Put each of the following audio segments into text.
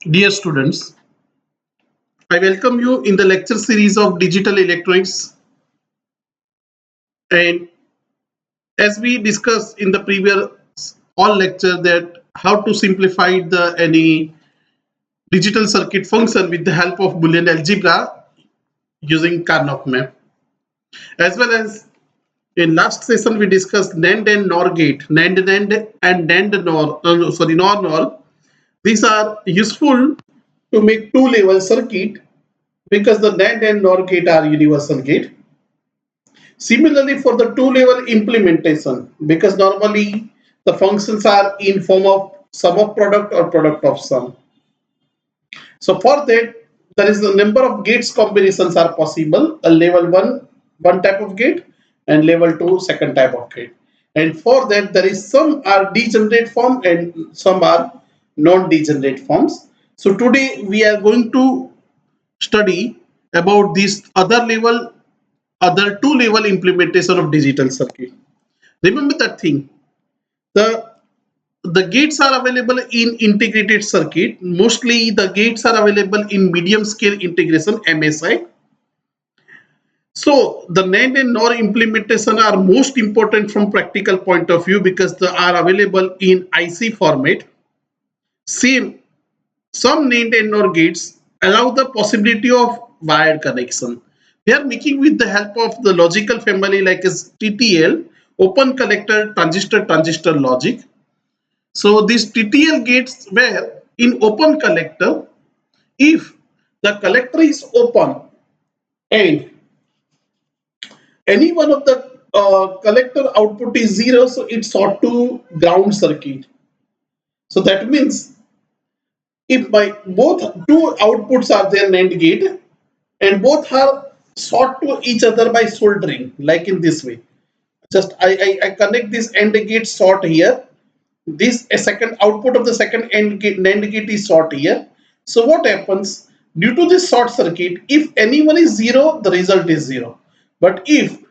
Dear students, I welcome you in the lecture series of digital electronics. And as we discussed in the previous all lecture that how to simplify the any digital circuit function with the help of Boolean algebra using Karnaugh map. As well as in last session we discussed NAND and NOR gate, NAND and NAND NOR, NOR. These are useful to make two-level circuit because the NAND and NOR gate are universal gate. Similarly, for the two-level implementation, because normally the functions are in form of sum of product or product of sum. So for that, there is a number of gates combinations are possible. A level one type of gate, and level two second type of gate. And for that, there is some are degenerate form and some are non-degenerate forms. So today we are going to study about this other two-level implementation of digital circuit. Remember that thing. The the gates are available in integrated circuit. Mostly the gates are available in medium scale integration MSI. So the NAND and NOR implementation are most important from practical point of view because they are available in IC format. Same, some NAND and NOR gates allow the possibility of wired connection. They are making with the help of the logical family like as TTL, open collector transistor logic. So these TTL gates were in open collector. If the collector is open and any one of the collector output is zero, so it's short to ground circuit. So that means if my both two outputs are there NAND gate and both are short to each other by soldering, like in this way. Just I connect this AND gate short here. This a second output of the second AND gate, NAND gate is short here. So what happens due to this short circuit? If any one is zero, the result is zero. But if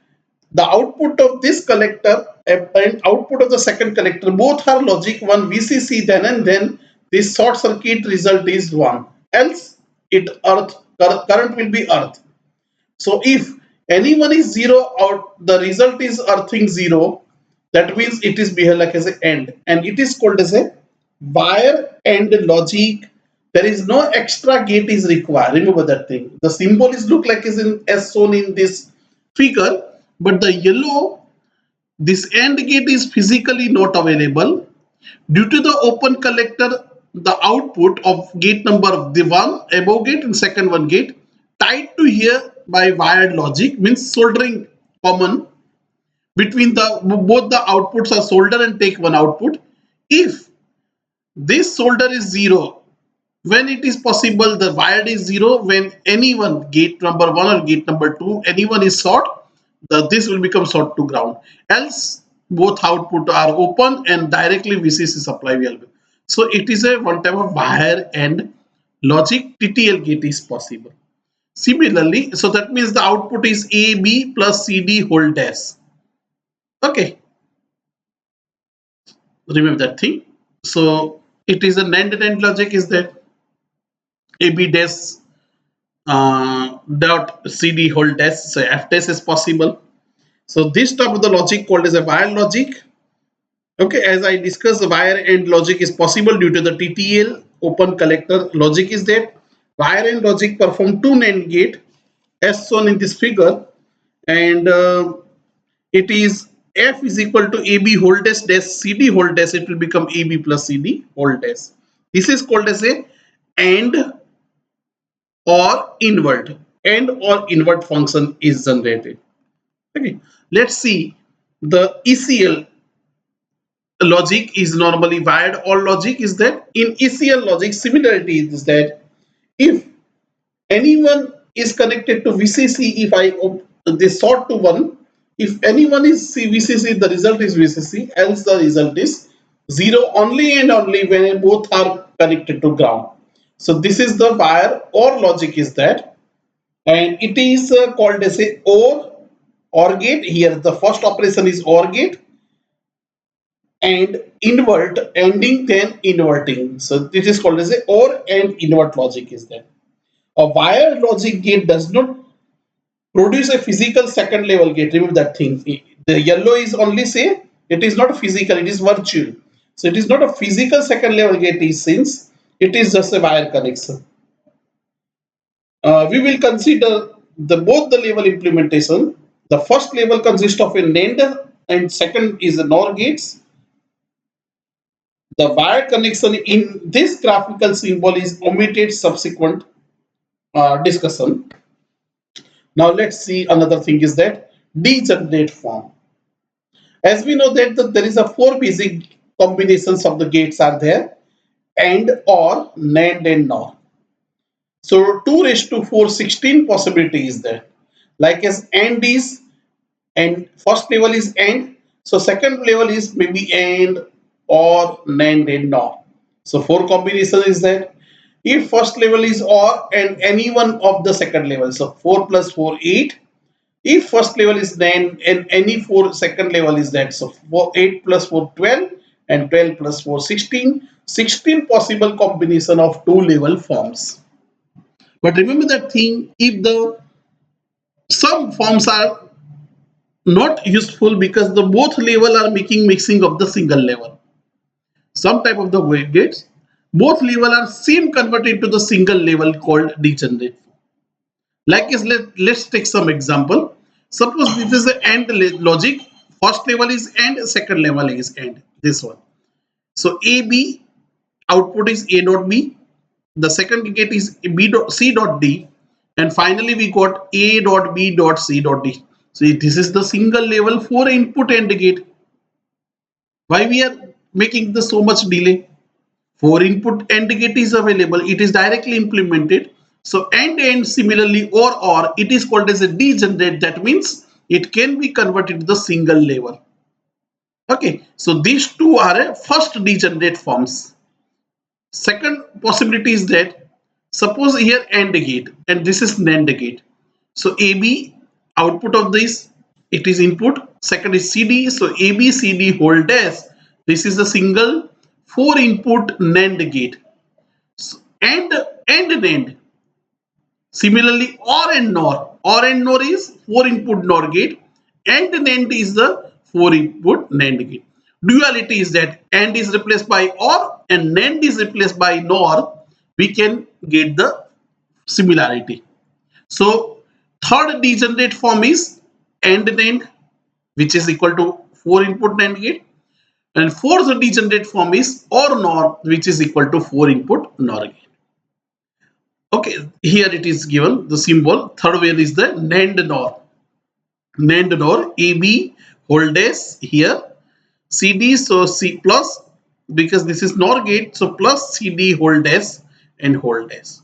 the output of this collector and output of the second collector both are logic one VCC, then and then this short circuit result is 1. Else it current will be earth. So if any one is 0 or the result is earthing 0, that means it is behaved like as an AND, and it is called as a wire AND logic. There is no extra gate is required. Remember that thing. The symbol is look like as shown in this figure, but the yellow, this AND gate is physically not available due to the open collector. The output of gate number the one above gate and second one gate tied to here by wired logic means soldering common between the both the outputs are solder and take one output. If this solder is zero, when it is possible the wired is zero, when anyone gate number one or gate number two anyone is short, this will become short to ground. Else both output are open and directly VCC supply will be. So it is a one type of wire and logic TTL gate is possible. Similarly, so that means the output is AB plus CD whole dash. Okay, remember that thing. So it is a NAND logic is that AB dash dot CD whole dash. So F dash is possible. So this type of the logic called as a wire logic. Okay, as I discussed, the wire and logic is possible due to the TTL open collector logic is there. Wire and logic perform two NAND gate as shown in this figure, and it is F is equal to AB whole dash dash CD whole dash. It will become AB plus CD whole dash. This is called as a AND or invert. AND or invert function is generated. Okay, let's see the ECL logic is normally wired or logic is that in ECL logic similarity is that if anyone is connected to VCC, if I this sort to one, if anyone is VCC, the result is VCC, else the result is 0 only and only when both are connected to ground. So this is the wire or logic is that, and it is called as a OR gate. Here the first operation is OR gate. and invert, ending then inverting. So this is called as a or and invert logic is there. A wired logic gate does not produce a physical second level gate. Remember that thing. The yellow is only say it is not physical, it is virtual. So it is not a physical second level gate is since it is just a wire connection. We will consider the both the level implementation. The first level consists of a NAND and second is the NOR gates. The wire connection in this graphical symbol is omitted subsequent discussion. Now let's see another thing is that degenerate form. As we know that there is a four basic combinations of the gates are there, AND, OR, NAND and NOR. So 2 raised to 4, 16 possibility is there. Like as AND is, and first level is AND, so second level is maybe AND, OR, NAND and NOR. So 4 combination is there. If first level is OR and any one of the second level, so 4 plus 4, 8. If first level is 9 and any 4 second level is that, so 8 plus 4, 12 and 12 plus 4, 16. 16 possible combination of two level forms. But remember that thing, if the some forms are not useful because the both level are making mixing of the single level. Some type of the gates, both level are same converted to the single level called degenerate. Like is let's take some example. Suppose this is the AND logic. First level is AND, second level is AND. This one. So AB output is A dot B. The second gate is B dot C dot D, and finally we got A dot B dot C dot D. So this is the single level 4 input AND gate. Why we are making the so much delay? 4 input AND gate is available. It is directly implemented. So AND similarly or it is called as a degenerate. That means it can be converted to the single level. Okay, so these two are a first degenerate forms. Second possibility is that suppose here AND gate and this is NAND gate. So AB output of this, it is input. Second is CD. So AB CD whole dash. This is a single 4 input NAND gate. So, and NAND. Similarly, OR and NOR. OR and NOR is 4 input NOR gate, and NAND is the 4 input NAND gate. Duality is that AND is replaced by OR and NAND is replaced by NOR. We can get the similarity. So third degenerate form is AND NAND, which is equal to 4 input NAND gate, and fourth degenerate form is OR NOR, which is equal to 4 input NOR gate. Okay, here it is given the symbol. Third way is the NAND NOR. NAND NOR AB whole dash here CD, so C plus, because this is NOR gate, so plus CD whole dash and whole dash.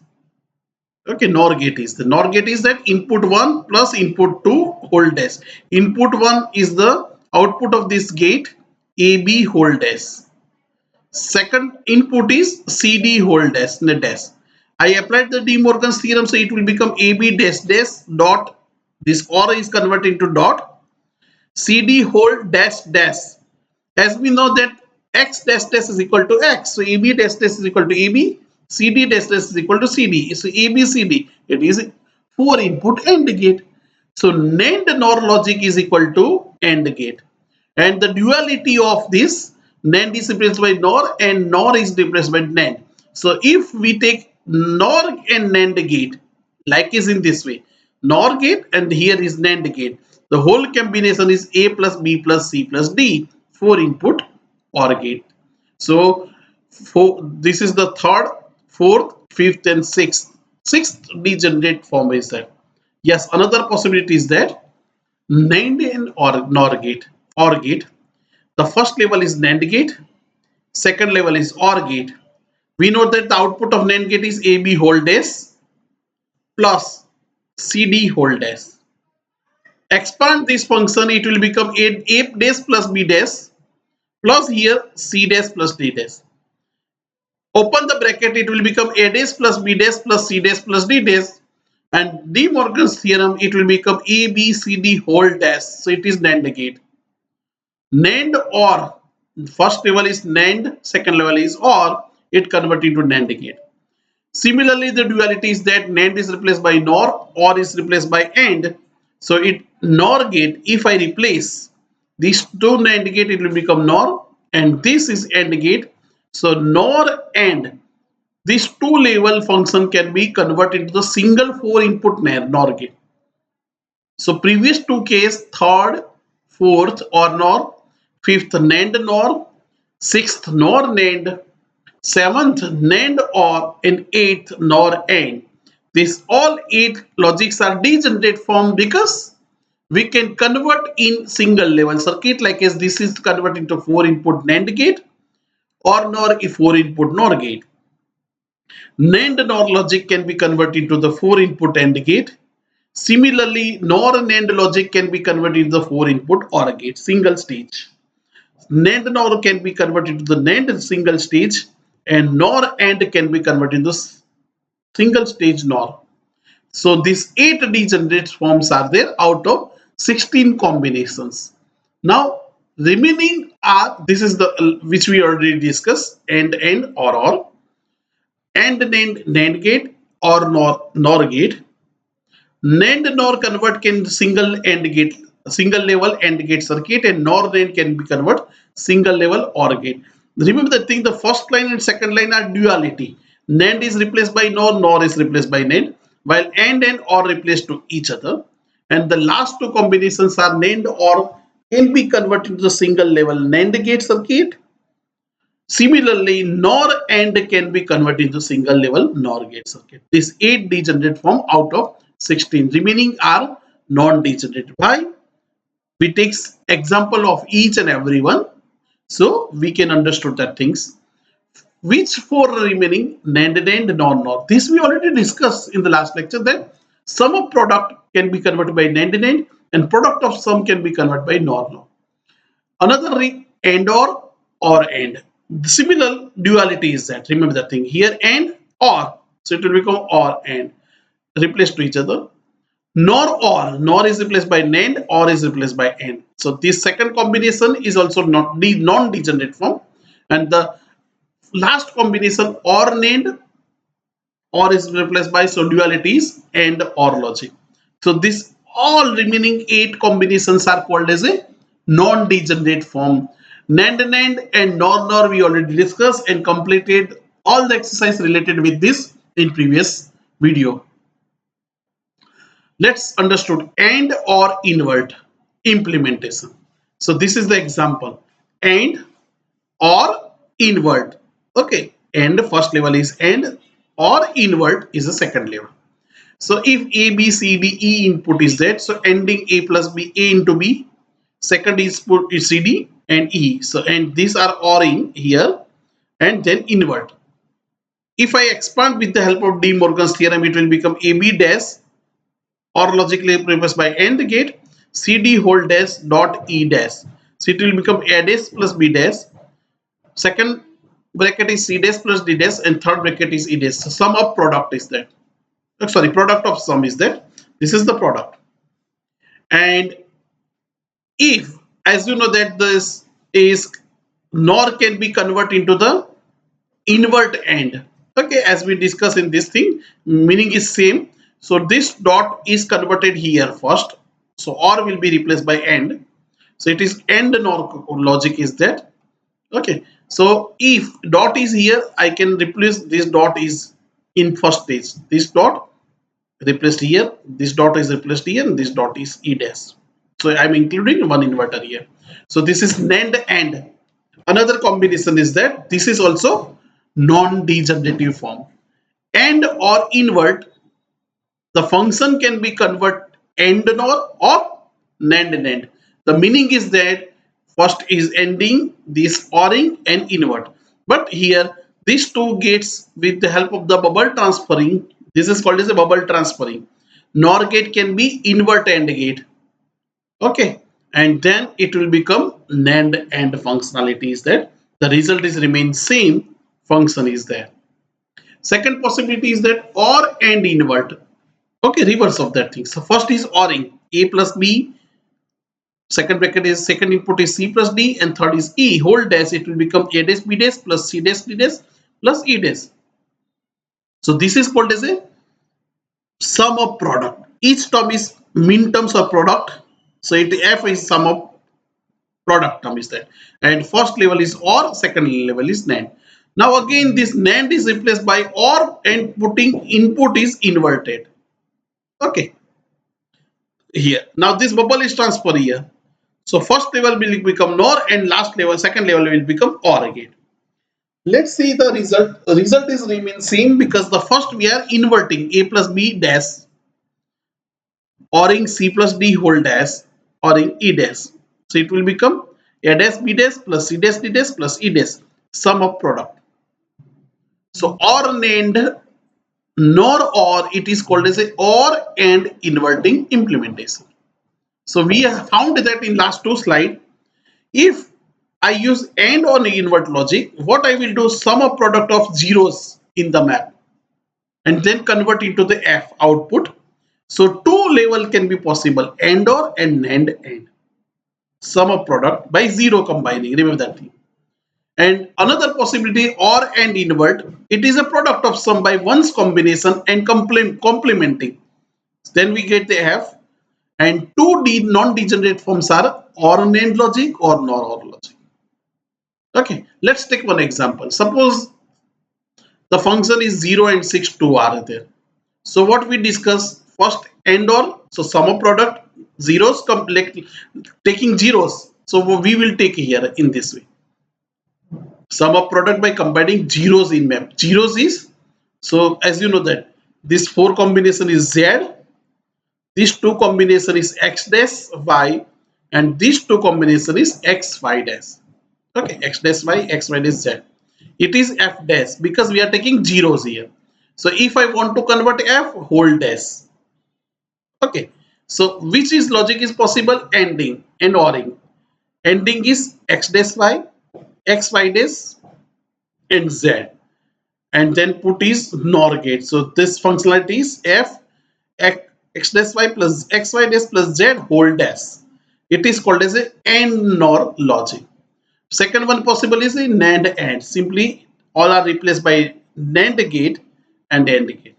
Okay, NOR gate is that input 1 plus input 2 whole dash. Input 1 is the output of this gate AB whole dash. Second input is CD whole dash, dash. I applied the De Morgan's theorem, so it will become AB dash dash dot. This OR is converted into dot. CD whole dash dash. As we know that X dash dash is equal to X, so AB dash dash is equal to AB. CD dash dash is equal to CD. So ABCD, it is 4 input AND gate. So NAND NOR logic is equal to AND gate. And the duality of this, NAND is replaced by NOR and NOR is replaced by NAND. So if we take NOR and NAND gate, like is in this way, NOR gate and here is NAND gate. The whole combination is A plus B plus C plus D, 4 input OR gate. So this is the third, fourth, fifth and sixth. Sixth degenerate form is that. Yes, another possibility is that NAND and NOR gate, OR gate. The first level is NAND gate, second level is OR gate. We know that the output of NAND gate is AB whole dash plus CD whole dash. Expand this function, it will become A dash plus B dash plus here C dash plus D dash. Open the bracket, it will become A dash plus B dash plus C dash plus D dash. And De Morgan's theorem, it will become A, B, C, D whole dash. So it is NAND gate. NAND OR First level is NAND, second level is OR, it converts into NAND gate. Similarly, the duality is that NAND is replaced by NOR, OR is replaced by AND. So it NOR gate, if I replace these two NAND gate, it will become NOR, and this is AND gate. So NOR AND, this two level function can be converted into the single 4-input NOR gate. So previous two case, third, fourth OR NOR, fifth NAND NOR, sixth NOR NAND, seventh NAND OR, and eighth NOR AND. These all 8 logics are degenerate form because we can convert in single level circuit, like as this is converted into 4-input NAND gate or NOR 4-input NOR gate. NAND NOR logic can be converted to the 4-input AND gate. Similarly, NOR NAND logic can be converted to the 4-input OR gate, single stage. NAND NOR can be converted to the NAND single stage, and NOR AND can be converted to single stage NOR. So these 8 degenerate forms are there out of 16 combinations. Now remaining are, this is the which we already discussed, AND or AND NAND gate or NOR gate. NAND NOR convert can single AND gate, single level AND gate circuit, and NOR NAND can be convert single level OR gate. Remember the thing, the first line and second line are duality. NAND is replaced by NOR, NOR is replaced by NAND, while AND and OR replaced to each other. And the last two combinations are NAND OR can be converted to the single level NAND gate circuit. Similarly, NOR AND can be converted into single level NOR gate circuit. These 8 degenerate form out of 16. Remaining are non-degenerate. Why? We take example of each and every one, so we can understand that things. Which 4 remaining? NAND NAND, NOR NOR. This we already discussed in the last lecture, that sum of product can be converted by NAND NAND and product of sum can be converted by NOR NOR. Another AND or AND. Similar duality is that. Remember that thing here, AND OR. So it will become OR AND. Replaced to each other. NOR is replaced by NAND, OR is replaced by AND. So this second combination is also not the non-degenerate form, and the last combination OR NAND, OR is replaced by, so duality is AND OR logic. So this all remaining 8 combinations are called as a non-degenerate form. NAND NAND and NOR NOR we already discussed and completed all the exercise related with this in previous video. Let's understood AND or invert implementation. So this is the example, AND or invert. Okay, AND first level is AND or invert is the second level. So if A, B, C, D, E input is that, so ending A plus B, A into B, second is put is C, D and E. So and these are ORing here and then invert. If I expand with the help of De Morgan's theorem, it will become AB dash or logically replaced by AND gate, CD whole dash dot E dash. So it will become A dash plus B dash. Second bracket is C dash plus D dash and third bracket is E dash. So sum of product is that. Sorry, product of sum is that. This is the product. And if, as you know that this is NOR can be converted into the invert AND. Okay, as we discuss in this thing, meaning is same. So this dot is converted here first. So OR will be replaced by AND. So it is AND NOR logic is that. Okay. So if dot is here, I can replace this dot is in first stage. This dot replaced here. This dot is replaced here, and this dot is E dash. So I'm including one inverter here. So this is NAND AND. Another combination is that this is also non-degenerative form. AND or invert, the function can be convert AND NOR or NAND NAND. The meaning is that first is ending, this ORing and invert. But here these two gates with the help of the bubble transferring, this is called as a bubble transferring. NOR gate can be invert AND gate. Okay, and then it will become NAND AND functionality is that the result is remain same, function is there. Second possibility is that OR and invert. Okay, reverse of that thing. So first is ORing, A plus B, second bracket is second input is C plus D and third is E whole dash. It will become A dash B dash plus C dash D dash plus E dash. So this is called as a sum of product. Each term is min terms of product. So it F is sum of product term is that. And first level is OR, second level is NAND. Now again this NAND is replaced by OR and putting input is inverted. Okay. Here. Now this bubble is transfer here. So first level will become NOR and last level, second level will become OR again. Let's see the result. The result is remain same because the first we are inverting A plus B dash ORing C plus D whole dash ORing E dash. So it will become A dash B dash plus C dash D dash plus E dash sum of product. So OR NAND NOR OR it is called as a OR and inverting implementation. So we have found that in last two slides. If I use AND or invert logic, what I will do sum of product of zeros in the map and then convert into the F output. So two level can be possible, AND OR and NAND AND. Sum of product by zero combining, remember that thing. And another possibility OR and invert, it is a product of sum by one's combination and complementing. Then we get the F. And two non-degenerate forms are OR NAND logic or NOR OR logic. Okay, let's take one example. Suppose the function is 0 and 6, 2 are there. So what we discuss first AND OR, so sum of product, zeros, taking zeros. So we will take here in this way. Sum of product by combining zeros in map. Zeros is, so as you know that this 4 combination is Z, this 2 combination is X dash Y and this 2 combination is X Y dash. Okay, X dash Y, X Y dash Z. It is F dash because we are taking zeros here. So if I want to convert F, whole dash. Okay, so which is logic is possible? Ending and ORing. Ending is X dash Y, X Y dash and Z. And then put is NOR gate. So this functionality is F X dash Y plus X Y dash plus Z whole dash. It is called as a AND NOR logic. Second one possible is a NAND AND. Simply all are replaced by NAND gate and AND gate.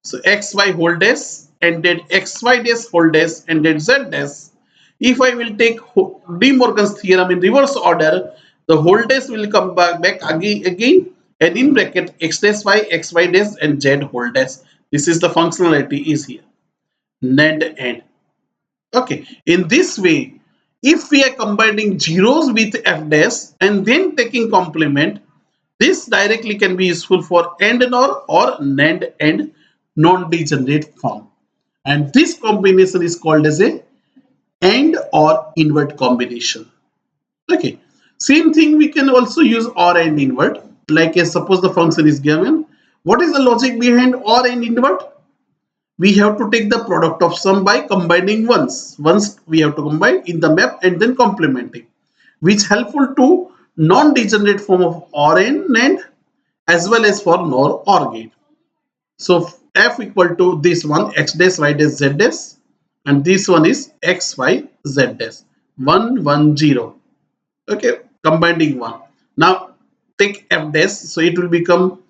So XY whole dash and then XY dash whole dash and then Z dash. If I will take De Morgan's theorem in reverse order, the whole dash will come back again and in bracket X dash Y, XY dash and Z whole dash. This is the functionality is here. NAND AND. Okay, in this way, if we are combining zeros with F dash and then taking complement, this directly can be useful for AND NOR or NAND AND non-degenerate form. And this combination is called as a AND or invert combination. Okay, same thing we can also use OR and invert. Like suppose the function is given. What is the logic behind OR and invert? We have to take the product of sum by combining ones. Once we have to combine in the map and then complementing, which helpful to non-degenerate form of OR and NAND as well as for NOR OR gate. So F equal to this one X dash Y dash Z dash and this one is X Y Z dash 1 1 0. Okay, combining one. Now take F dash, so it will become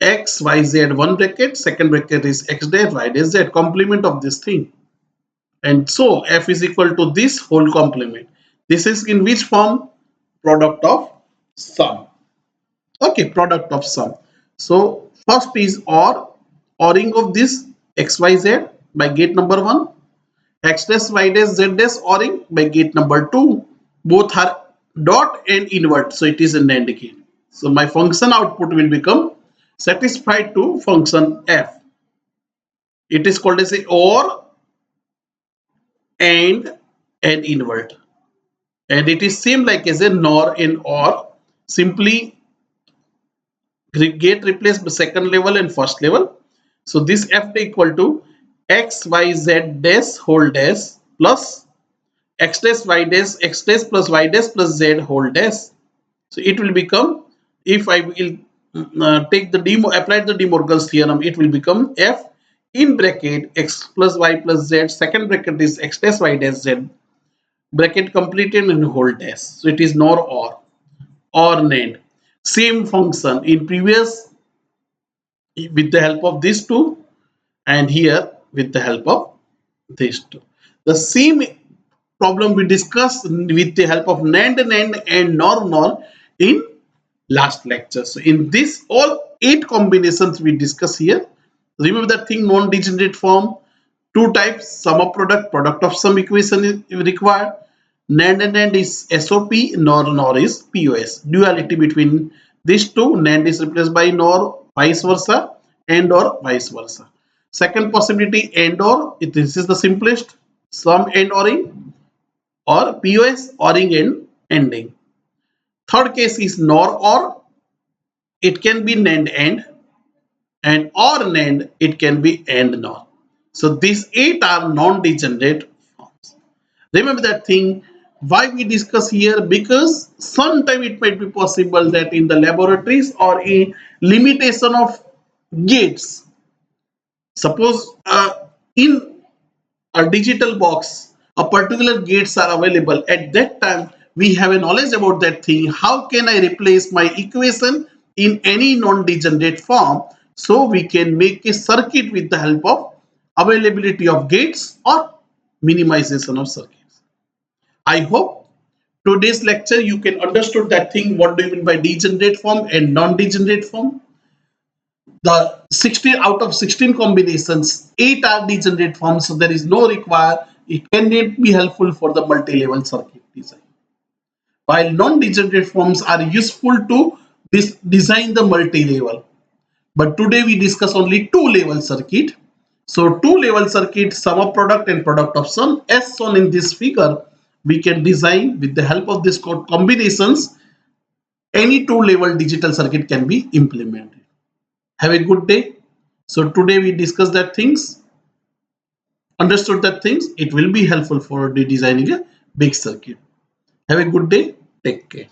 X, Y, Z, one bracket, second bracket is X dash, Y dash, Z, complement of this thing. And so F is equal to this whole complement. This is in which form? Product of sum. Okay, product of sum. So first is ORing of this X, Y, Z by gate number 1. X dash, Y dash, Z dash ORing by gate number 2. Both are dot and invert. So it is a NAND gate. So my function output will become satisfied to function F. It is called as a OR and invert. And it is same like as a NOR in OR. Simply gate replaced the second level and first level. So this F equal to X, Y, Z dash whole dash plus X dash, Y dash, X dash plus Y dash plus Z whole dash. So it will become, if I will take the apply the De Morgan's theorem, it will become F in bracket X plus Y plus Z, second bracket is X dash Y dash Z bracket completed and hold dash. So it is nor or NAND. Same function in previous with the help of these two, and here with the help of these two. The same problem we discussed with the help of NAND and NOR in last lecture. So in this all 8 combinations we discuss here. Remember that thing, non-degenerate form, two types, sum of product of sum equation is required. NAND and NAND is SOP, NOR is POS. Duality between these two, NAND is replaced by NOR, vice versa, AND or vice versa. Second possibility, AND or, this is the simplest, sum and ORing, or POS, ORing and ending. Third case is NOR or, it can be NAND and or NAND, it can be AND NOR. So these 8 are non-degenerate forms. Remember that thing, why we discuss here, because sometime it might be possible that in the laboratories or in limitation of gates, suppose in a digital box a particular gates are available, at that time we have a knowledge about that thing, how can I replace my equation in any non-degenerate form, so we can make a circuit with the help of availability of gates or minimization of circuits. I hope today's lecture you can understood that thing, what do you mean by degenerate form and non-degenerate form. The 16 out of 16 combinations, 8 are degenerate forms, so there is no require. It cannot be helpful for the multi-level circuit design. While non-degenerate forms are useful to design the multi-level. But today we discuss only two-level circuit. So two-level circuit, sum of product and product of sum, as shown in this figure, we can design with the help of these combinations. Any two-level digital circuit can be implemented. Have a good day. So today we discussed that things, understood that things. It will be helpful for designing a big circuit. Have a good day. Take care.